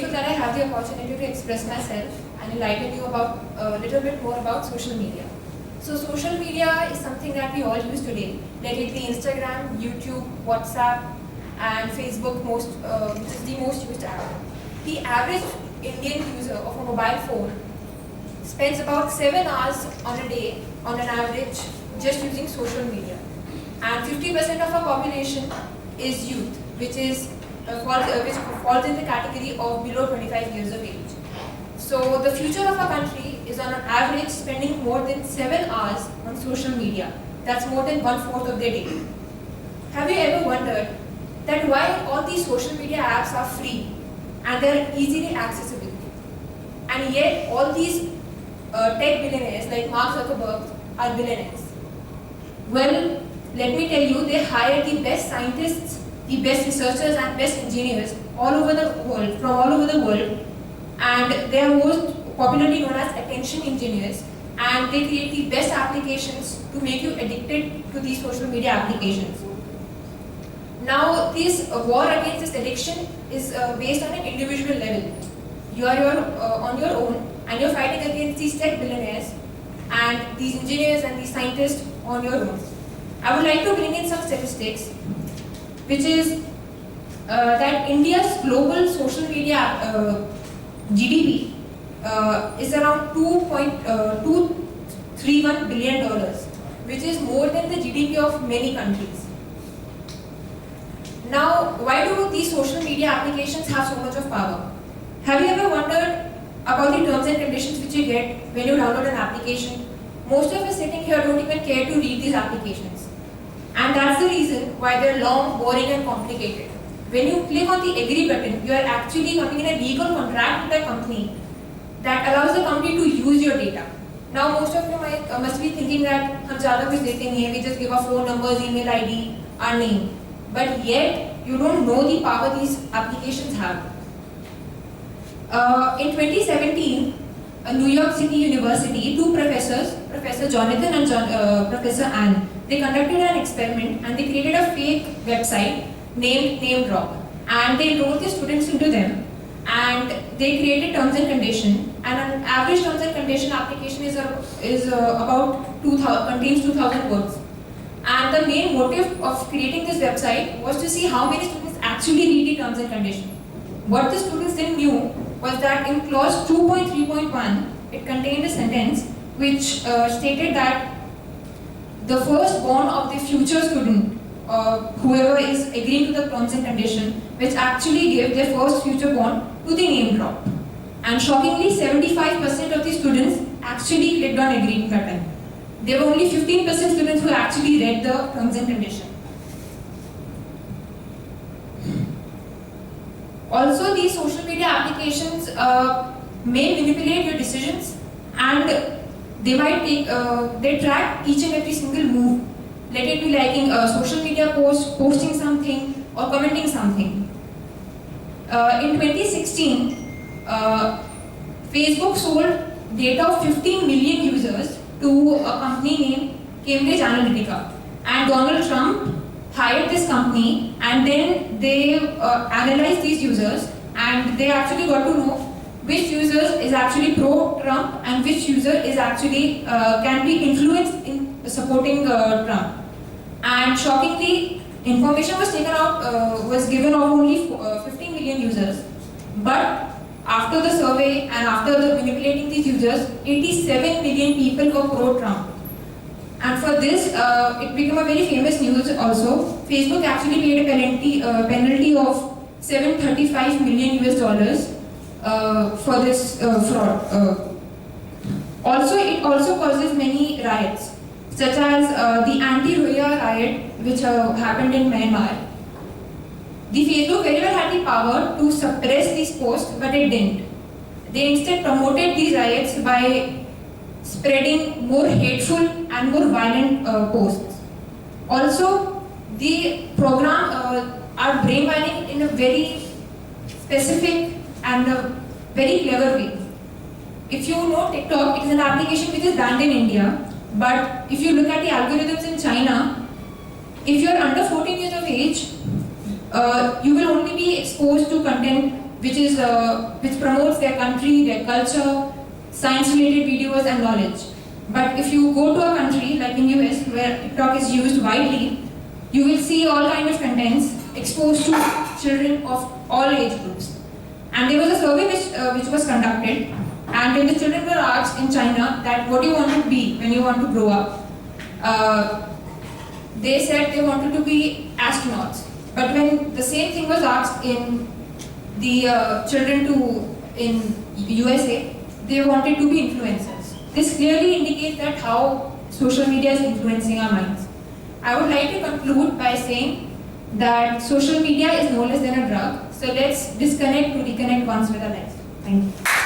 grateful that I have the opportunity to express myself and enlighten you about a little bit more about social media. So social media is something that we all use today, let it be Instagram, YouTube, WhatsApp, and Facebook, which is the most used app. The average Indian user of a mobile phone spends about 7 hours on a day, on an average, just using social media. And 50% of our population is youth, which falls in the category of below 25 years of age. So the future of our country is on an average spending more than 7 hours on social media. That's more than 1/4 of their day. Have you ever wondered that why all these social media apps are free and they're easily accessible, and yet all these tech billionaires like Mark Zuckerberg are billionaires? Well, let me tell you, they hire the best scientists, the best researchers and best engineers all over the world, from all over the world, and they are most popularly known as attention engineers, and they create the best applications to make you addicted to these social media applications. Now, this war against this addiction is based on an individual level. You are on your own, and you're fighting against these tech billionaires and these engineers and these scientists on your own. I would like to bring in some statistics, which is that India's global social media GDP is around $2.231 billion, which is more than the GDP of many countries. Now, why do these social media applications have so much of power? Have you ever wondered about the terms and conditions which you get when you download an application? Most of us sitting here don't even care to read these applications. And that's the reason why they're long, boring and complicated. When you click on the agree button, you are actually coming in a legal contract with a company that allows the company to use your data. Now, most of you must be thinking that we just give our phone numbers, email ID, our name. But yet, you don't know the power these applications have. In 2017, New York City University, two professors, Professor Jonathan and Professor Ann, they conducted an experiment and they created a fake website named NameDrop. And they enrolled the students into them, and they created terms and conditions. And an average terms and condition application contains 2,000 words. And the main motive of creating this website was to see how many students actually read the terms and conditions. What the students didn't knew was that in clause 2.3.1, it contained a sentence which stated that the firstborn of the future student, whoever is agreeing to the terms and conditions, which actually gave their first future born to the name drop. And shockingly, 75% of the students actually clicked on agree button. There were only 15% students who actually read the terms and conditions. Also, these social media applications may manipulate your decisions, and they track each and every single move. Let it be liking a social media post, posting something, or commenting something. In 2016, Facebook sold data of 15 million users to a company named Cambridge Analytica, and Donald Trump hired this company, and then they analyzed these users, and they actually got to know which user is actually pro-Trump and which user is actually can be influenced in supporting Trump. And shockingly, information was given of only 15 million users, but after the survey and after the manipulating these users, 87 million people were pro-Trump. And for this, it became a very famous news also. Facebook actually paid a penalty of $735 million for this fraud. Also, it also causes many riots, such as the anti-Rohingya riot, which happened in Myanmar. The Facebook very well had the power to suppress these posts, but it didn't. They instead promoted these riots by spreading more hateful and more violent posts. Also, the program are brainwashing in a very specific and a very clever way. If you know TikTok, it is an application which is banned in India, but if you look at the algorithms in China, if you are under 14 years of age, you will only be exposed to content which promotes their country, their culture, science-related videos and knowledge. But if you go to a country like in US where TikTok is used widely, you will see all kinds of contents exposed to children of all age groups. And there was a survey which was conducted, and when the children were asked in China that what do you want to be when you want to grow up, they said they wanted to be astronauts. But when the same thing was asked in the children in USA, they wanted to be influencers. This clearly indicates that how social media is influencing our minds. I would like to conclude by saying that social media is no less than a drug. So let's disconnect to reconnect once with our lives. Thank you.